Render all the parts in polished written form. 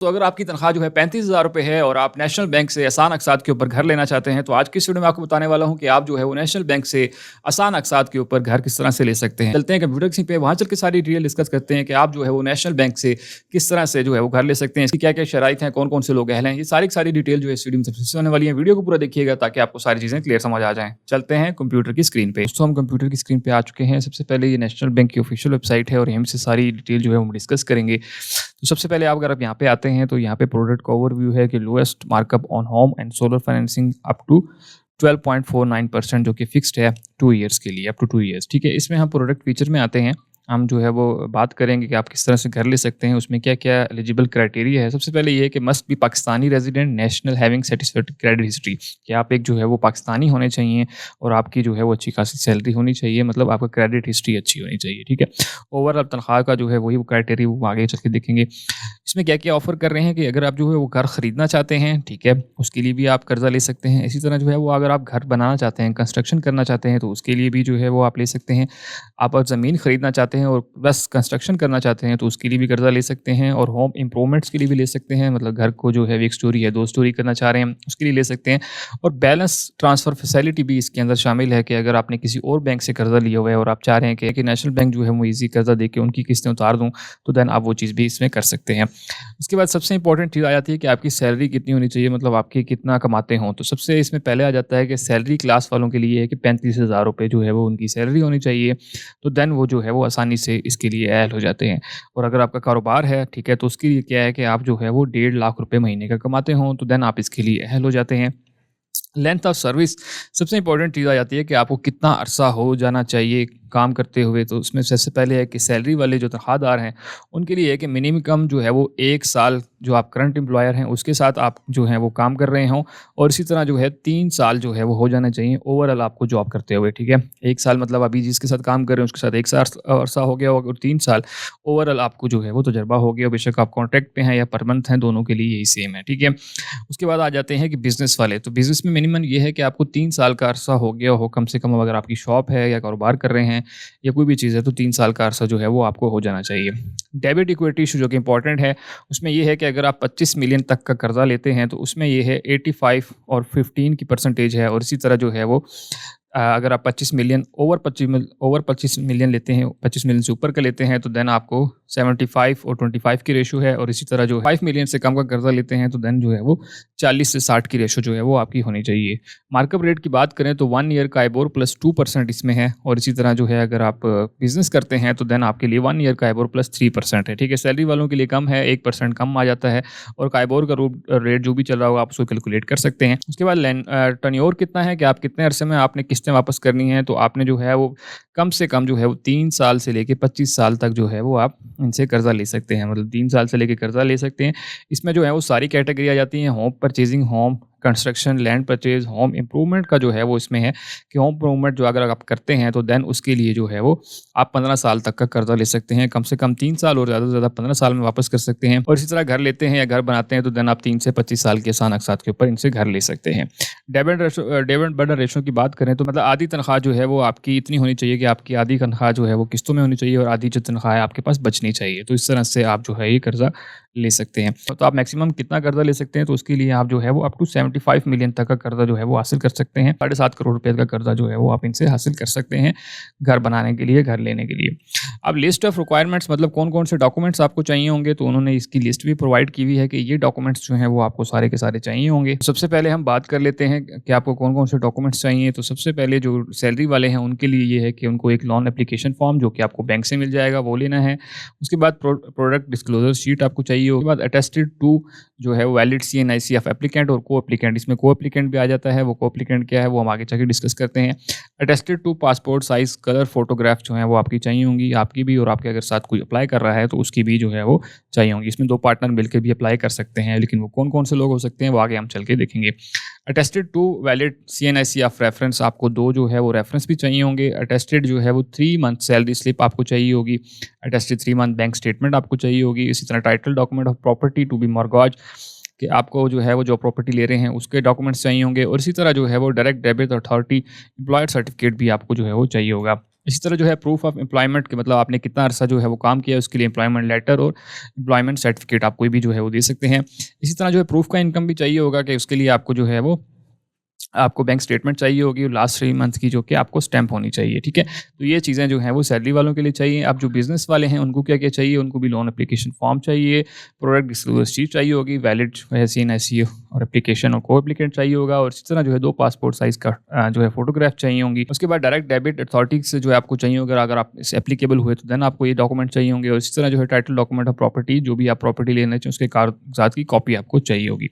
तो अगर आपकी तनख्वाह जो है 35,000 रुपए है और आप नेशनल बैंक से आसान अक़सात के ऊपर घर लेना चाहते हैं, तो आज की इस वीडियो में आपको बताने वाला हूँ कि आप जो है वो नेशनल बैंक से आसान अक़सात के ऊपर घर किस तरह से ले सकते हैं। चलते हैं कंप्यूटर स्क्रीन पे, वहाँ चल के सारी डिटेल डिस्कस करते हैं कि आप जो है वो नेशनल बैंक से किस तरह से जो है वो घर ले सकते हैं, इसकी क्या-क्या शराइत हैं, कौन-कौन से लोग अहल हैं। ये सारी की सारी डिटेल जो है इस वीडियो में सबसे होने वाली है। वीडियो को पूरा देखिएगा ताकि आपको सारी चीज़ें क्लियर समझ आ जाएँ। चलते हैं कंप्यूटर की स्क्रीन पे। दोस्तों हम कंप्यूटर की स्क्रीन पे आ चुके हैं। सबसे पहले ये नेशनल बैंक की ऑफिशियल वेबसाइट है और यहीं से सारी डिटेल जो है हम डिस्कस करेंगे। तो सबसे पहले अगर आप यहाँ पे आते हैं तो यहाँ पे प्रोडक्ट का ओवरव्यू है कि lowest markup on home and solar financing up to 12.49% जो कि फिक्स्ड है 2 ईयर्स के लिए, अप टू 2 ईयर्स। ठीक है, इसमें हम प्रोडक्ट फीचर में आते हैं। हम जो है वो बात करेंगे कि आप किस तरह से घर ले सकते हैं, उसमें क्या-क्या एलिजिबल क्राइटेरिया है। सबसे पहले ये है कि must be Pakistani resident national having satisfactory credit history, कि आप एक जो है वो पाकिस्तानी होने चाहिए और आपकी जो है वो अच्छी खासी सैलरी होनी चाहिए, मतलब आपका क्रेडिट हिस्ट्री अच्छी होनी चाहिए। ठीक है, ओवरऑल तनख्वाह का जो है वही क्राइटेरिया वो आगे चल के देखेंगे। इसमें क्या-क्या ऑफ़र कर रहे हैं कि अगर आप जो है वो घर खरीदना चाहते हैं, ठीक है, उसके लिए भी आप कर्ज़ा ले सकते हैं। इसी तरह जो है वो अगर आप घर बनाना चाहते हैं, कंस्ट्रक्शन करना चाहते हैं, तो उसके लिए भी जो है वो आप ले सकते हैं। आप अगर ज़मीन खरीदना चाहते हैं और प्लस कंस्ट्रक्शन करना चाहते हैं, तो उसके लिए भी कर्ज़ा ले सकते हैं और होम इम्प्रूवमेंट्स के लिए भी ले सकते हैं। मतलब घर को जो है 1 स्टोरी या 2 स्टोरी करना चाह रहे हैं, उसके लिए ले सकते हैं। और बैलेंस ट्रांसफ़र फैसिलिटी भी इसके अंदर शामिल है कि अगर आपने किसी और बैंक से कर्ज़ा लिया हुआ है और आप चाह रहे हैं कि नेशनल बैंक जो है वो ईज़ी कर्ज़ा देके उनकी किस्तें उतार दूँ, तो देन आप वो चीज़ भी इसमें कर सकते हैं। उसके बाद सबसे इंपॉर्टेंट चीज़ आ जाती है कि आपकी सैलरी कितनी होनी चाहिए, मतलब आपके कितना कमाते हों। तो सबसे इसमें पहले आ जाता है कि सैलरी क्लास वालों के लिए है कि 35,000 रुपए जो है वो उनकी सैलरी होनी चाहिए। तो देन वो जो है वो आसानी से इसके लिए अहल हो जाते हैं। और अगर आपका कारोबार है, ठीक है, तो उसके लिए क्या है कि आप जो है वो 1.5 लाख रुपए महीने का कमाते हों, तो देन आप इसके लिए अहल हो जाते हैं। लेंथ ऑफ सर्विस सबसे इंपॉर्टेंट चीज़ आ जाती है कि आपको कितना अरसा हो जाना चाहिए काम करते हुए। तो उसमें सबसे पहले है कि सैलरी वाले जो तनख्वाहदार हैं उनके लिए है कि मिनिमम जो है वो 1 साल जो आप करंट एम्प्लॉयर हैं उसके साथ आप जो हैं वो काम कर रहे हों, और इसी तरह जो है 3 साल जो है वो हो जाना चाहिए ओवरऑल आपको जॉब करते हुए। ठीक है, 1 साल मतलब अभी जिसके साथ काम कर रहे हैं उसके साथ 1 साल अरसा हो गया होगा, और 3 साल ओवरऑल आपको जो है वो तजर्बा हो गया। बेशक आप कॉन्ट्रैक्ट पे हैं या परमानेंट हैं, दोनों के लिए यही सेम है। ठीक है, उसके बाद आ जाते हैं कि बिज़नेस वाले। तो बिज़नेस में मिनिमम ये है कि आपको 3 साल का अरसा हो गया हो कम से कम, अगर आपकी शॉप है या कारोबार कर रहे हैं या कोई भी चीज़ है, तो 3 साल का अरसा जो है वो आपको हो जाना चाहिए। डेबिट इक्विटी इशू जो कि इंपॉर्टेंट है, उसमें ये है कि अगर आप 25 मिलियन तक का कर्जा लेते हैं तो उसमें ये है 85 और 15 की परसेंटेज है। और इसी तरह जो है वो अगर आप 25 मिलियन ओवर 25 मिलियन लेते हैं, 25 मिलियन से ऊपर का लेते हैं, तो देन आपको 75 और 25 की रेशो है। और इसी तरह जो 5 मिलियन से कम का कर्जा लेते हैं तो देन जो है वो 40 से 60 की रेशो जो है वो आपकी होनी चाहिए। मार्कअप रेट की बात करें तो 1 ईयर का आइबोर प्लस 2% इसमें है। और इसी तरह जो है अगर आप बिजनेस करते हैं तो देन आपके लिए 1 ईयर का आइबोर प्लस 3% है। ठीक है, सैलरी वालों के लिए कम है, 1% कम आ जाता है। और काइबोर का रेट जो भी चल रहा होगा आप उसको कैलकुलेट कर सकते हैं। उसके बाद टर्नओवर कितना है कि आप कितने अरसे में आपने किस्तें वापस करनी है, तो आपने जो है वो कम से कम जो है वो 3 साल से लेके 25 साल तक जो है वो आप इनसे कर्जा ले सकते हैं। मतलब 3 साल से लेके कर्जा ले सकते हैं। इसमें जो है वो सारी कैटेगरी आ जाती हैं, home purchasing, home construction, land purchase, home improvement का जो है वो इसमें है कि होम इम्प्रूवमेंट जो अगर आप करते हैं तो देन उसके लिए जो है वो आप 15 साल तक का कर्जा ले सकते हैं। कम से कम 3 साल और ज़्यादा से ज़्यादा 15 साल में वापस कर सकते हैं। और इसी तरह घर लेते हैं या घर बनाते हैं तो देन आप 3 से 25 साल के आसान अक़सात के ऊपर इनसे घर ले सकते हैं। डेबिट बर्डन रेशो की बात करें तो मतलब आधी तनख्वाह जो है वो आपकी इतनी होनी चाहिए कि आपकी आधी तनख्वाह जो है वो किस्तों में होनी चाहिए और आधी जो तनख्वाह है आपके पास बचनी चाहिए। तो इस तरह से आप जो है ये कर्जा ले सकते हैं। तो आप मैक्सिमम कितना कर्जा ले सकते हैं, तो उसके लिए आप जो है वो अप टू 75 मिलियन तक का कर्जा जो है वो हासिल कर सकते हैं। 7.5 करोड़ रुपए का कर्जा जो है वो आप इनसे हासिल कर सकते हैं घर बनाने के लिए, घर लेने के लिए। अब लिस्ट ऑफ रिक्वायरमेंट्स, मतलब कौन-कौन से डॉक्यूमेंट्स आपको चाहिए होंगे, तो उन्होंने इसकी लिस्ट भी प्रोवाइड की हुई है कि ये डॉक्यूमेंट्स जो हैं वो आपको सारे के सारे चाहिए होंगे। सबसे पहले हम बात कर लेते हैं कि आपको कौन-कौन से डॉक्यूमेंट्स चाहिए। तो सबसे पहले जो सैलरी वाले हैं उनके लिए ये है कि उनको एक लोन एप्लीकेशन फॉर्म जो कि आपको बैंक से मिल जाएगा वो लेना है। उसके बाद प्रोडक्ट डिस्क्लोजर शीट आपको चाहिए। उसके बाद अटेस्टेड टू जो है वैलिड CNIC ऑफ एप्लीकेंट और को एप्लीकेंट, इसमें को एप्लीकेंट भी आ जाता है। वो को एप्लीकेंट क्या है वो हम आगे चल के डिस्कस करते हैं। Attested two passport size colour photograph जो है वो आपकी चाहिए होंगी, आपकी भी और आपके अगर साथ कोई अप्लाई कर रहा है तो उसकी भी जो है वो चाहिए होंगी। इसमें 2 पार्टनर मिलकर भी अप्लाई कर सकते हैं, लेकिन वो कौन-कौन से लोग हो सकते हैं वो आगे हम चल के देखेंगे। Attested two valid CNIC of reference, आपको 2 जो है वो रेफरेंस भी चाहिए होंगे। अटेस्टेड जो है वो 3 मंथ सैलरी स्लिप आपको चाहिए होगी। अटेस्टेड 3 मंथ बैंक स्टेटमेंट आपको चाहिए होगी। इसी तरह title document of property to be mortgage, कि आपको जो है वो जो प्रॉपर्टी ले रहे हैं उसके डॉक्यूमेंट्स चाहिए होंगे। और इसी तरह जो है वो direct debit authority employer certificate भी आपको जो है वो चाहिए होगा। इसी तरह जो है प्रूफ ऑफ एम्प्लॉयमेंट के मतलब आपने कितना अरसा जो है वो काम किया है उसके लिए एम्प्लॉयमेंट लेटर और एम्प्लॉयमेंट सर्टिफिकेट आप कोई भी जो है वो दे सकते हैं। इसी तरह जो है प्रूफ का इनकम भी चाहिए होगा कि उसके लिए आपको जो है वो आपको बैंक स्टेटमेंट चाहिए होगी और लास्ट 3 मंथ की जो कि आपको स्टैम्प होनी चाहिए, ठीक है? तो ये चीज़ें जो हैं वो सैलरी वालों के लिए चाहिए। अब जो बिज़नेस वाले हैं उनको क्या-क्या चाहिए? उनको भी लोन एप्लीकेशन फॉर्म चाहिए, प्रोडक्ट डिस्क्लोजर शीट चाहिए होगी, वैलिड एसईएन, एसईओ और एप्लीकेशन और को-एप्लीकेंट चाहिए होगा और इसी तरह जो है 2 पासपोर्ट साइज़ का जो है फ़ोटोग्राफ चाहिए होंगी। उसके बाद डायरेक्ट डेबिट अथॉरिटी से जो है आपको चाहिए होगा, अगर आप इससे एप्लीकेबल हुए तो देन आपको ये डॉक्यूमेंट चाहिए होंगे और इसी तरह जो है टाइटल डॉक्यूमेंट ऑफ प्रॉपर्टी जो भी आप प्रॉपर्टी लेना चाहें उसके कागज़ात की कॉपी आपको चाहिए होगी।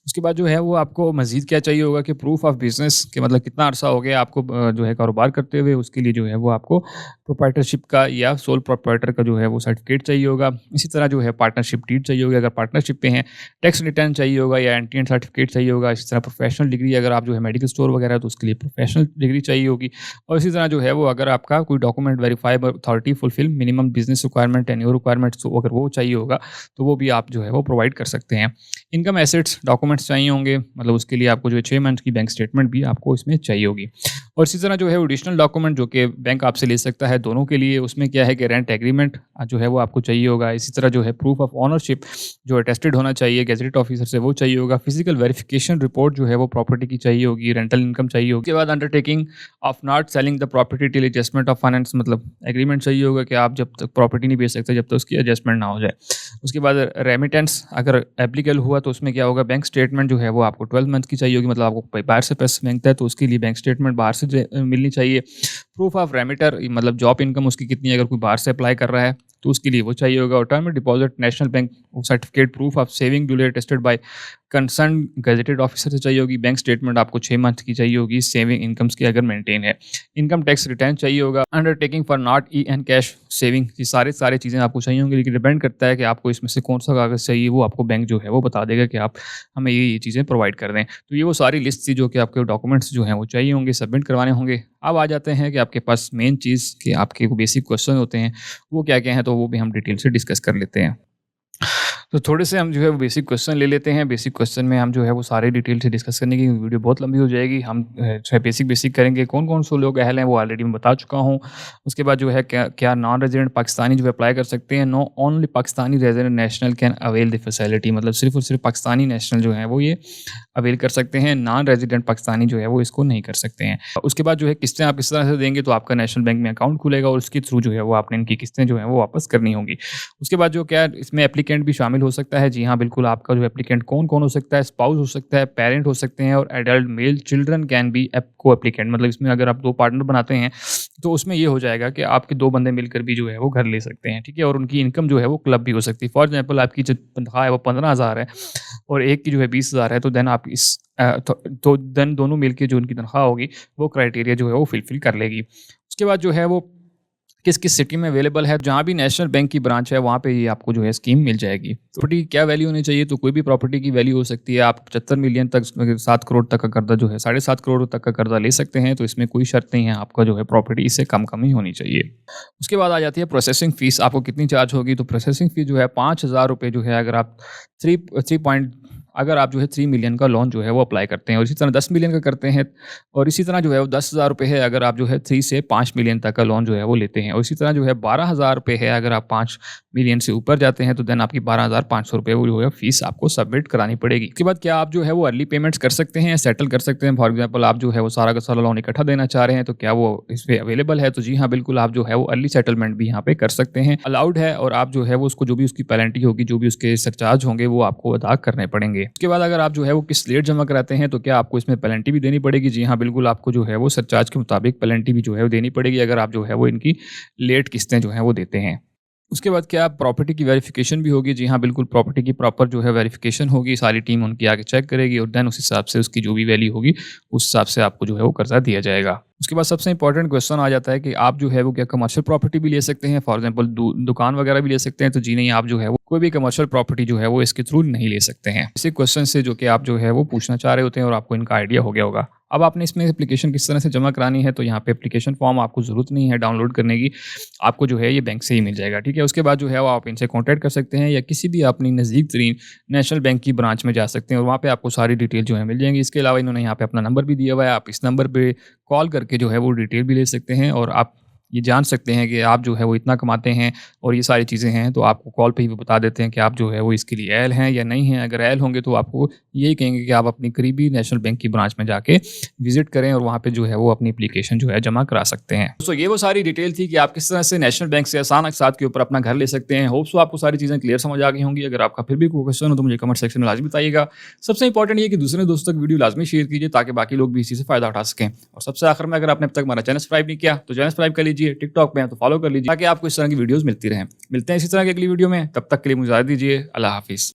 उसके बाद जो है वो आपको मज़ीद क्या चाहिए होगा कि प्रूफ ऑफ बिज़नेस कि मतलब कितना अरसा हो गया आपको जो है कारोबार करते हुए, उसके लिए जो है वो आपको प्रोप्राइटरशिप का या सोल प्रोप्राइटर का जो है वो सर्टिफिकेट चाहिए होगा। इसी तरह जो है पार्टनरशिप डीड चाहिए होगी अगर पार्टनरशिप पे हैं, टैक्स रिटर्न चाहिए होगा या एंट्री सर्टिफिकेट चाहिए होगा। इसी तरह प्रोफेशनल डिग्री अगर आप जो है मेडिकल स्टोर वगैरह है तो उसके लिए प्रोफेशनल डिग्री चाहिए होगी और इसी तरह जो है वो अगर आपका कोई document verified authority fulfil minimum business requirement and your requirements अगर वो चाहिए होगा, तो वो भी आप जो है वो प्रोवाइड कर सकते हैं। इनकम एसेट्स डॉक्यूमेंट्स चाहिए होंगे, मतलब उसके लिए आपको जो है 6 मंथ की बैंक स्टेटमेंट भी आपको इसमें चाहिए होगी। और इसी तरह जो है एडिशनल डॉक्यूमेंट जो कि बैंक आपसे ले सकता है दोनों के लिए, उसमें क्या है कि रेंट एग्रीमेंट जो है वो आपको चाहिए होगा। इसी तरह जो है प्रूफ ऑफ ओनरशिप जो अटेस्टेड होना चाहिए गेजेटेड ऑफिसर से, वो चाहिए होगा। फिजिकल वेरिफिकेशन रिपोर्ट जो है वो प्रॉपर्टी की चाहिए होगी, रेंटल इनकम चाहिए होगी। उसके बाद undertaking of not selling the property till adjustment of finance, मतलब एग्रीमेंट चाहिए होगा कि आप जब तक प्रॉपर्टी नहीं बेच सकते जब तक उसकी एडजस्टमेंट ना हो जाए। उसके बाद रेमिटेंस अगर एप्लीकेबल हुआ तो उसमें क्या होगा, बैंक स्टेटमेंट जो है वो आपको 12 मंथ की चाहिए होगी, मतलब आपको बाहर से पैसे मांगता है तो उसके लिए बैंक स्टेटमेंट बाहर से मिलनी चाहिए। प्रूफ ऑफ रेमिटर मतलब जॉब इनकम उसकी कितनी है, अगर कोई बाहर से अप्लाई कर रहा है तो उसके लिए वो चाहिए होगा। और term deposit national bank certificate proof of saving duly attested bye concern gazetted officer से चाहिए होगी। बैंक स्टेटमेंट आपको 6 मंथ की चाहिए होगी सेविंग इनकम्स की अगर मेंटेन है। इनकम टैक्स रिटर्न चाहिए होगा। Undertaking for not E and cash saving, ये सारी चीज़ें आपको चाहिए होंगी, लेकिन डिपेंड करता है कि आपको इसमें से कौन सा कागज़ चाहिए, वो आपको बैंक जो है वो बता देगा कि आप हमें ये चीज़ें प्रोवाइड कर दें। तो ये वो सारी लिस्ट थी जो कि आपके डॉक्यूमेंट्स जो हैं वो चाहिए होंगे, सबमिट करवाने होंगे। अब आ जाते हैं कि आपके पास मेन चीज़ कि आपके बेसिक क्वेश्चन होते हैं, वो क्या-क्या हैं, तो वो भी हम डिटेल से डिस्कस कर लेते हैं। तो थोड़े से हम जो है वो बेसिक क्वेश्चन ले लेते हैं। बेसिक क्वेश्चन में हम जो है वो सारे डिटेल से डिस्कस करने की वीडियो बहुत लंबी हो जाएगी। हम जो है बेसिक करेंगे। कौन-कौन से लोग अहल हैं वो ऑलरेडी मैं बता चुका हूँ। उसके बाद जो है क्या नॉन रेज़िडेंट पाकिस्तानी जो है अप्लाई कर सकते हैं। No only Pakistani resident national can avail the facility, मतलब सिर्फ़ और सिर्फ़ पाकिस्तानी नेशनल जो हैं वो ये अवेल कर सकते हैं। नॉन रेज़िडेंट पाकिस्तानी जो है वो इसको नहीं कर सकते हैं। उसके बाद जो है किस्तें आप किस तरह से देंगे, तो आपका नेशनल बैंक में अकाउंट खुलेगा और उसके थ्रू जो है वो आपने इनकी किस्तें जो हैं वो वापस करनी होंगी। उसके बाद जो क्या इसमें एप्लीकेंट भी शामिल हो सकता है। जी हाँ, बिल्कुल आपका जो एप्लीकेंट कौन-कौन हो सकता है, स्पाउस हो सकता है, पेरेंट हो सकते हैं और adult male children can be co-applicant, मतलब इसमें अगर आप 2 पार्टनर बनाते हैं तो उसमें ये हो जाएगा कि आपके 2 बंदे मिलकर भी जो है वो घर ले सकते हैं, ठीक है? और उनकी इनकम जो है वो क्लब भी हो सकती है। फॉर एग्ज़ाम्पल आपकी जो तनख्वाह है वो 15,000 है और एक की जो है 20,000 है, तो देन आप तो देन दोनों मिलके जो उनकी तनख्वाह होगी वो क्राइटेरिया जो है वो फिल कर लेगी। उसके बाद जो है वो किस-किस सिटी में अवेलेबल है, जहाँ भी नेशनल बैंक की ब्रांच है वहाँ पे ये आपको जो है स्कीम मिल जाएगी। प्रॉपर्टी की क्या वैल्यू होनी चाहिए, तो कोई भी प्रॉपर्टी की वैल्यू हो सकती है। आप 75 मिलियन तक 7 करोड़ तक का कर्जा जो है 7.5 करोड़ तक का कर्जा ले सकते हैं, तो इसमें कोई शर्त नहीं है, आपका जो है प्रॉपर्टी इससे कम ही होनी चाहिए। उसके बाद आ जाती है प्रोसेसिंग फ़ीस, आपको कितनी चार्ज होगी, तो प्रोसेसिंग फ़ीस जो है ₹5,000 जो है अगर आप 3 पॉइंट अगर आप जो है 3 मिलियन का लोन जो है वो अप्लाई करते हैं और इसी तरह 10 मिलियन का करते हैं और इसी तरह जो है वो ₹10,000 है अगर आप जो है 3 से 5 मिलियन तक का लोन जो है वो लेते हैं और इसी तरह जो है ₹12,000 है अगर आप 5 मिलियन से ऊपर जाते हैं, तो देन आपकी ₹12,500 वो जो है फीस आपको सबमिट करानी पड़ेगी। इसके बाद क्या आप जो है वो अर्ली पेमेंट्स कर सकते हैं, सेटल कर सकते हैं। फॉर एग्जांपल आप जो है वो सारा का सारा लोन इकट्ठा देना चाह रहे हैं, तो क्या वो इस पे अवेलेबल है? तो जी हाँ, बिल्कुल आप जो है वो अर्ली सेटलमेंट भी यहाँ पे कर सकते हैं, अलाउड है। और आप जो है वो उसको जो भी उसकी पेनल्टी होगी, जो भी उसके सरचार्ज होंगे वो आपको अदा करने पड़ेंगे। उसके बाद अगर आप जो है वो किस्त लेट जमा कराते हैं, तो क्या आपको इसमें पेनल्टी भी देनी पड़ेगी? जी हाँ, बिल्कुल आपको जो है वो सरचार्ज के मुताबिक पेनल्टी भी जो है वो देनी पड़ेगी अगर आप जो है वो इनकी लेट किस्तें जो हैं वो देते हैं। उसके बाद क्या प्रॉपर्टी की वेरिफिकेशन भी होगी? जी हाँ, बिल्कुल प्रॉपर्टी की प्रॉपर जो है वेरिफिकेशन होगी, सारी टीम उनकी आके चेक करेगी और देन उस हिसाब से उसकी जो भी वैल्यू होगी, उस हिसाब से आपको जो है वो कर्जा दिया जाएगा। उसके बाद सबसे इंपॉर्टेंट क्वेश्चन आ जाता है कि आप जो है वो क्या कमर्शियल प्रॉपर्टी भी ले सकते हैं? फॉर एग्जांपल दुकान वगैरह भी ले सकते हैं? तो जी नहीं, आप जो है वो कोई भी कमर्शियल प्रॉपर्टी जो है वो इसके थ्रू नहीं ले सकते हैं। इसी क्वेश्चन से जो कि आप जो है वो पूछना चाह रहे होते हैं और आपको इनका आइडिया हो गया होगा। अब आपने इसमें एप्लीकेशन किस तरह से जमा करानी है, तो यहाँ पे एप्लीकेशन फॉर्म आपको ज़रूरत नहीं है डाउनलोड करने की, आपको जो है ये बैंक से ही मिल जाएगा, ठीक है? उसके बाद जो है वो आप इनसे कॉन्टैक्ट कर सकते हैं या किसी भी अपनी नज़दीक तरीन नेशनल बैंक की ब्रांच में जा सकते हैं और वहाँ पे आपको सारी डिटेल जो है मिल जाएंगी। इसके अलावा इन्होंने यहाँ पे अपना नंबर भी दिया हुआ है, आप इस नंबर पे कॉल करके जो है वो डिटेल भी ले सकते हैं और आप ये जान सकते हैं कि आप जो है वो इतना कमाते हैं और ये सारी चीज़ें हैं, तो आपको कॉल पे ही वो बता देते हैं कि आप जो है वो इसके लिए अहल हैं या नहीं हैं। अगर अहल होंगे तो आपको यही कहेंगे कि आप अपनी करीबी नेशनल बैंक की ब्रांच में जाके विज़िट करें और वहाँ पे जो है वो अपनी एप्लीकेशन जो है जमा करा सकते हैं। दोस्तों ये वो सारी डिटेल थी कि आप किस तरह से नेशनल बैंक से आसान अक़सात के ऊपर अपना घर ले सकते हैं। होप सो आपको सारी चीज़ें क्लियर समझ आ गई होंगी। अगर आपका फिर भी कोई क्वेश्चन हो तो मुझे कमेंट सेक्शन में लाज़मी बताइएगा। सबसे इंपॉर्टेंट ये है कि दूसरे दोस्तों तक वीडियो लाज़मी शेयर कीजिए ताकि बाकी लोग भी इसी से फ़ायदा उठा सकें। और सबसे आखिर में, अगर आपने अब तक हमारा चैनल सब्सक्राइब नहीं किया तो चैनल सब्सक्राइब कर लीजिए। टिकटॉक पे हैं तो फॉलो कर लीजिए ताकि आपको इस तरह की वीडियोज़ मिलती रहें। मिलते हैं इसी तरह की अगली वीडियो में, तब तक के लिए मुझे इजाज़त दीजिए। अल्लाह हाफ़िज़।